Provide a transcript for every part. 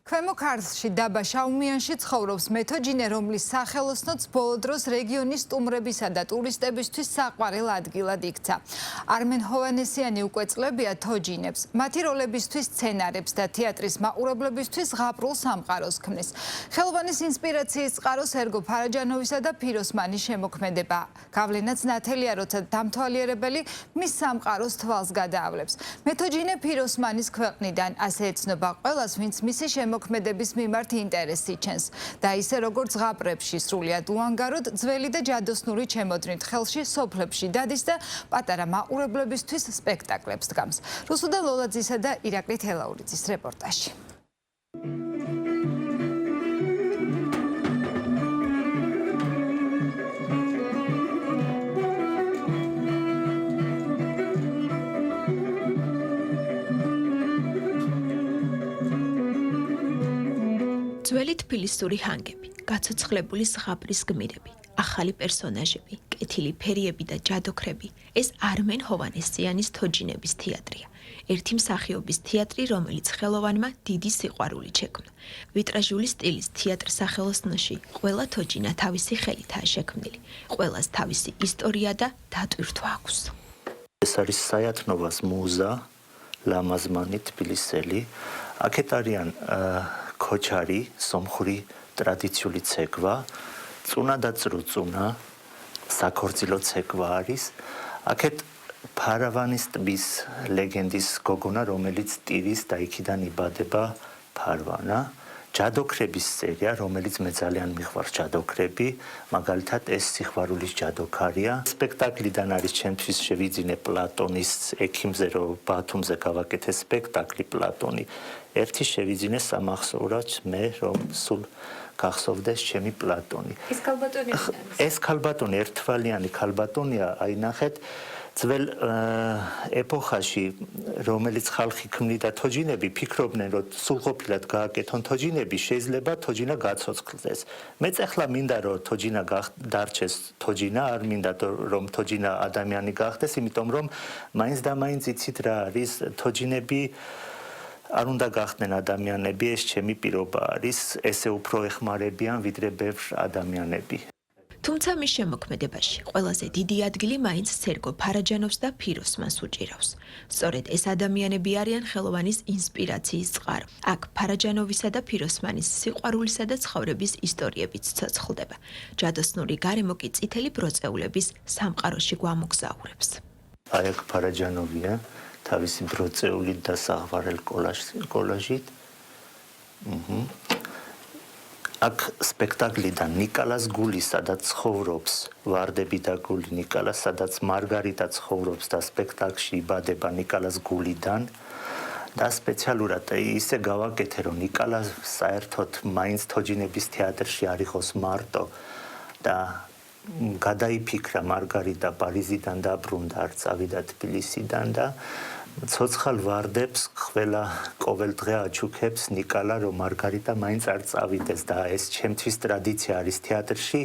ქვემო ქართლში დაბა შაუმიანში ცხოვრობს მეთოჯინე, რომლის სახელოსნოც ბოლო დროს რეგიონის სტუმრებისა და ტურისტებისთვის საყვარელ ადგილად იქცა. არმენ ჰოვანესიანი უკვე წლებია თოჯინებს, მათი როლებისთვის სცენარებს და თეატრის მაყურებლებისთვის ღაპრულ სამყაროს ქმნის. ხელოვანის ინსპირაციის წყაროს ერგო ფარაჯანოვისა და ფიროსმანის შემოქმედება. გავლენაც ნათელია, როცა დამთვალიერებელი მის სამყაროს თვალს გადაავლებს. მეთოჯინე ფიროსმანის ქვეყნიდან, ასე ეცნობა ყველას, ვინც მისი შემოქმედების მიმართ ინტერესი ჩენს და ისე როგორც ღაპრებში სრულიად უანგაროდ ძველი და ჯადოსნური ჩემოდრით ხელში სოფლებში დადის და პატარა მაყურებლებისთვის სპექტაკლებს დგამს. რუსუდან ლოლაძისა და ირაკლი თელაურიძის რეპორტაჟი. ძველი თბილისური ჰანგები, გაცოცხლებული ზღაპრის გმირები, ახალი პერსონაჟები, კეთილი ფერიები და ჯადოქრები – ეს არმენ ჰოვანესიანის თოჯინების თეატრია. ერთი მსახიობის თეატრი, რომელიც ხელოვანმა დიდი სიყვარულით შექმნა. ვიტრაჟული სტილის თეატრ სახელოსნოში ყველა თოჯინა თავისი ხელითაა შექმნილი. ყველას თავისი ისტორია და დატვირთვა აქვს. ეს არის საათნოვას მუზა, ლამაზმანი თბილისელი. აქეთ არიან ქოჩარი, სომხური ტრადიციული ცეკვა, წუნა და წრუწუნა, საქორწილო ცეკვა არის. აქეთ ფარავანის ტბის ლეგენდის გოგონა, რომელიც ტირის და იქიდან იბადება ფარვანა. ჯადოქრების სერია, რომელიც მე ძალიან მიყვარს ჯადოქრები, მაგალითად ეს სიყვარულის ჯადოქარია. სპექტაკლიდან არის ჩემთვის შევიძინე პლატონის ექიმზე, რომ ბათუმზე გავაკეთე სპექტაკლი პლატონი. ერთი შევიძინე სამახსოვრად მე, რომ სულ გახსოვდეს ჩემი პლატონი. ეს ქალბატონი ერთთვალიანი ქალბატონია, აი ნახეთ, ძველ ეპოქაში, რომელიც ხალხი ქმნიდა თოჯინები, ფიქრობდნენ, რომ სულყოფილად გააკეთონ თოჯინები, შეიძლება თოჯინა გაცოცხლდეს. მეც ახლა მინდა, რომ თოჯინა დარჩეს თოჯინა, არ მინდა, რომ თოჯინა ადამიანი გახდეს, იმიტომ რომ მაინც და მაინც იცით რა არის, თოჯინები არ უნდა გახდნენ ადამიანები, ეს ჩემი პირობა არის, ესე უფრო ეხმარებიან ვიდრე ბევრ ადამიანები. თუმცა მის შემოქმედებაში ყველაზე დიდი ადგილი მაინც სერგო ფარაჯანოვს და ფიროსმანს უჭირავს. სწორედ ეს ადამიანები არიან ხელოვანის ინსპირაციის წყარო. აქ ფარაჯანოვისა და ფიროსმანის სიყვარულისა და ცხოვრების ისტორიებიც ცოცხლდება. ჯადოსნური გარემო კი წითელი ბროწეულების სამყაროში გვამოგზაურებს. აი აქ ფარაჯანოვია თავისი ბროწეულით და საღვარელ კოლაჟით. აქ სპექტაკლიდან ნიკალას გული, სადაც ცხოვრობს ვარდები და გული ნიკალას, სადაც მარგარიტა ცხოვრობს და სპექტაკლში იბადება ნიკალას გულიდან და სპეციალურად ისე გავაკეთე, რომ ნიკალა საერთოდ მაინც თოჯინების თეატრში არ იყოს მარტო და გადაიფიქრა მარგარიტა პარიზიდან დაბრუნდა, არ წავიდა თბილისიდან და ცოცხალ ვარდებს ყოველ დღე აჩუქებს ნიკალა, რომ მარგარიტა მაინც არ წავიდეს და ეს ჩემთვის ტრადიცია არის თეატრში.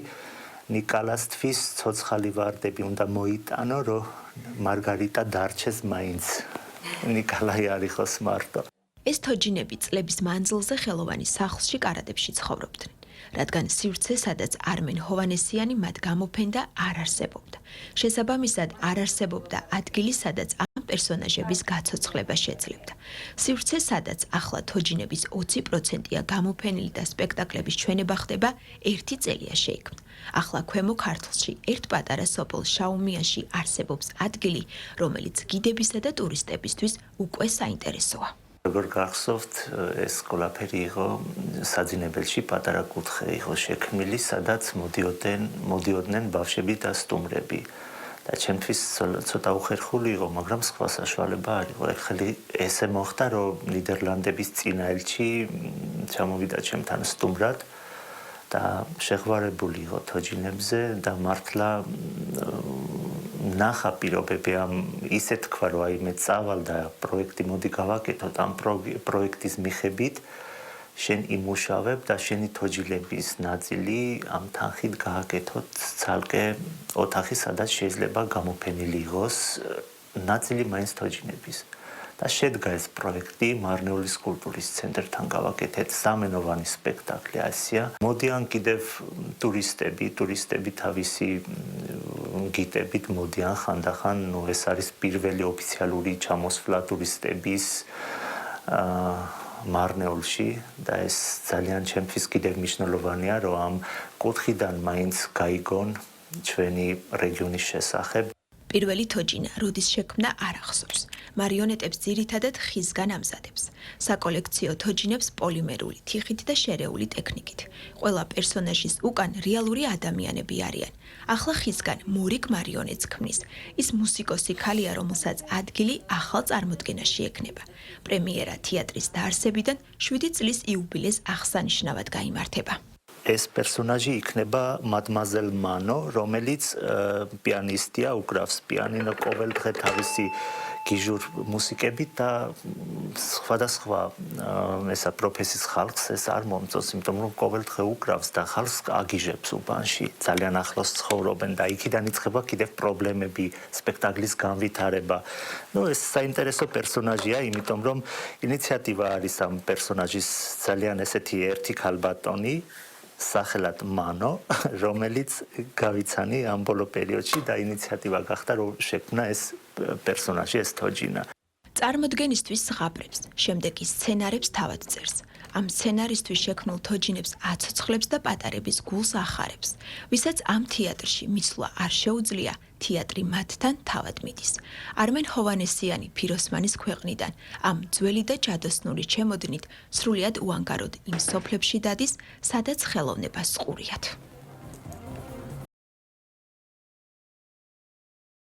ნიკალასთვის ცოცხალი ვარდები უნდა მოიტანო, რომ მარგარიტა დარჩეს მაინც. ნიკალაი არ იყოს მარტო. ეს თოჯინები წლების მანძილზე ხელოვანის სახლში კარადებში ცხოვრობდნენ. რადგან სივრცე, სადაც არმენ ჰოვანესიანი მათ გამოფენდა, არ არსებობდა. შესაბამისად, არ არსებობდა ადგილი, სადაც ამ პერსონაჟების გაცოცხლება შეძლებდა. სივრცე, სადაც ახლა თოჯინების 20%-ია გამოფენილი და სპექტაკლების ჩვენება ხდება, 1 წელია შეიქმნა. ახლა ქვემო ქართლში, ერთ პატარა სოფელ შაუმიანში არსებობს ადგილი, რომელიც გიდებისა და ტურისტებისთვის უკვე საინტერესოა. როგორ გახსოვთ, ეს ყველაფერი იყო საძინებელში, პატარა კუთხე იყო შექმნილი, სადაც მოდიოდნენ ბავშვები და სტუმრები. და ჩემთვის ცოტა უხერხული იყო, მაგრამ სხვა საშუალება არ იყო. ეხლა ესე მოხდა, რომ ნიდერლანდების წინა ელჩი ჩამოვიდა ჩემთან სტუმრად და შეხვარებული იყო თოჯინებზე და მართლა ნახა პირობები ამ ისე თქვა, რომ აი მე წავალ და პროექტი მოდი გავაკეთოთ, ამ პროექტის მიხედვით შენ იმუშავებ და შენი თოჯინების ნაწილი ამ თანხით გააკეთოთ ცალკე ოთახი, სადაც შეიძლება გამოფენილი იყოს ნაწილი მაინც თოჯინების. და შედგა ეს პროექტი მარნეულის კულტურის ცენტრთან გავაკეთეთ სამენოვანი სპექტაკლი ასია. მოდიან კიდევ ტურისტები თავისი გიტებით მოდიან ხანდახან, ეს არის პირველი ოფიციალური ჩამოსვლა ტურისტების მარნეულში და ეს ძალიან ჩემთვის კიდევ მნიშვნელოვანია, რომ ამ კუთხიდან მაინც გაიგონ ჩვენი რეგიონის შესახებ. პირველი თოჯინა როდის შექმნა არ ახსოვს. მარიონეტებს ძირითადად ხისგან ამზადებს. საკოლექციო თოჯინებს პოლიმერული თიხით და შერეული ტექნიკით. ყველა პერსონაჟის უკან რეალური ადამიანები არიან. ახლა ხისგან მორიგ მარიონეტს ქმნის. ის მუსიკოსი ქალია, რომელსაც ადგილი ახალ წარმოდგენაში ექნება. პრემიერა თეატრის დაარსებიდან 7 წლის იუბილეს აღსანიშნავად გაიმართება. ეს პერსონაჟი იქნება მადმაზელ მანო, რომელიც პიანისტია, უკრავს პიანინო ყოველდღე თავისი გიჟურ მუსიკებით და სხვადასხვა ესა პროფესიის ხალხს ეს არ მომწონს, იმიტომ რომ ყოველდღე უკრავს და ხალხს აგიჟებს უბანში. ძალიან ახლოს ცხოვრობენ და იქიდან იწყება კიდევ პრობლემები, სპექტაკლის განვითარება. ეს საინტერესო პერსონაჟია, იმიტომ რომ ინიციატივა არის ამ პერსონაჟის ძალიან ესეთი ერთი ქალბატონი სახელად მანო, რომელიც გავიცანი ამ ბოლო პერიოდში და ინიციატივა გახდა, რომ შექმნა ეს პერსონაჟი, ეს თოჯინა. წარმოდგენისთვის ზღაპრებს, შემდეგ ის სცენარებს თავად წერს. ამ სცენარისთვის შექმნილ თოჯინებს აცოცხლებს და პატარების გულს ახარებს. ვისაც ამ თეატრში მისვლა არ შეუძლია, თეატრი მათთან თავად მიდის. არმენ ჰოვანესიანი ფიროსმანის ქვეყნიდან ამ ძველი და ჯადოსნური ჩემოდნით სრულიად უანგაროდ იმ სოფლებში დადის, სადაც ხელოვნებას ყურიათ.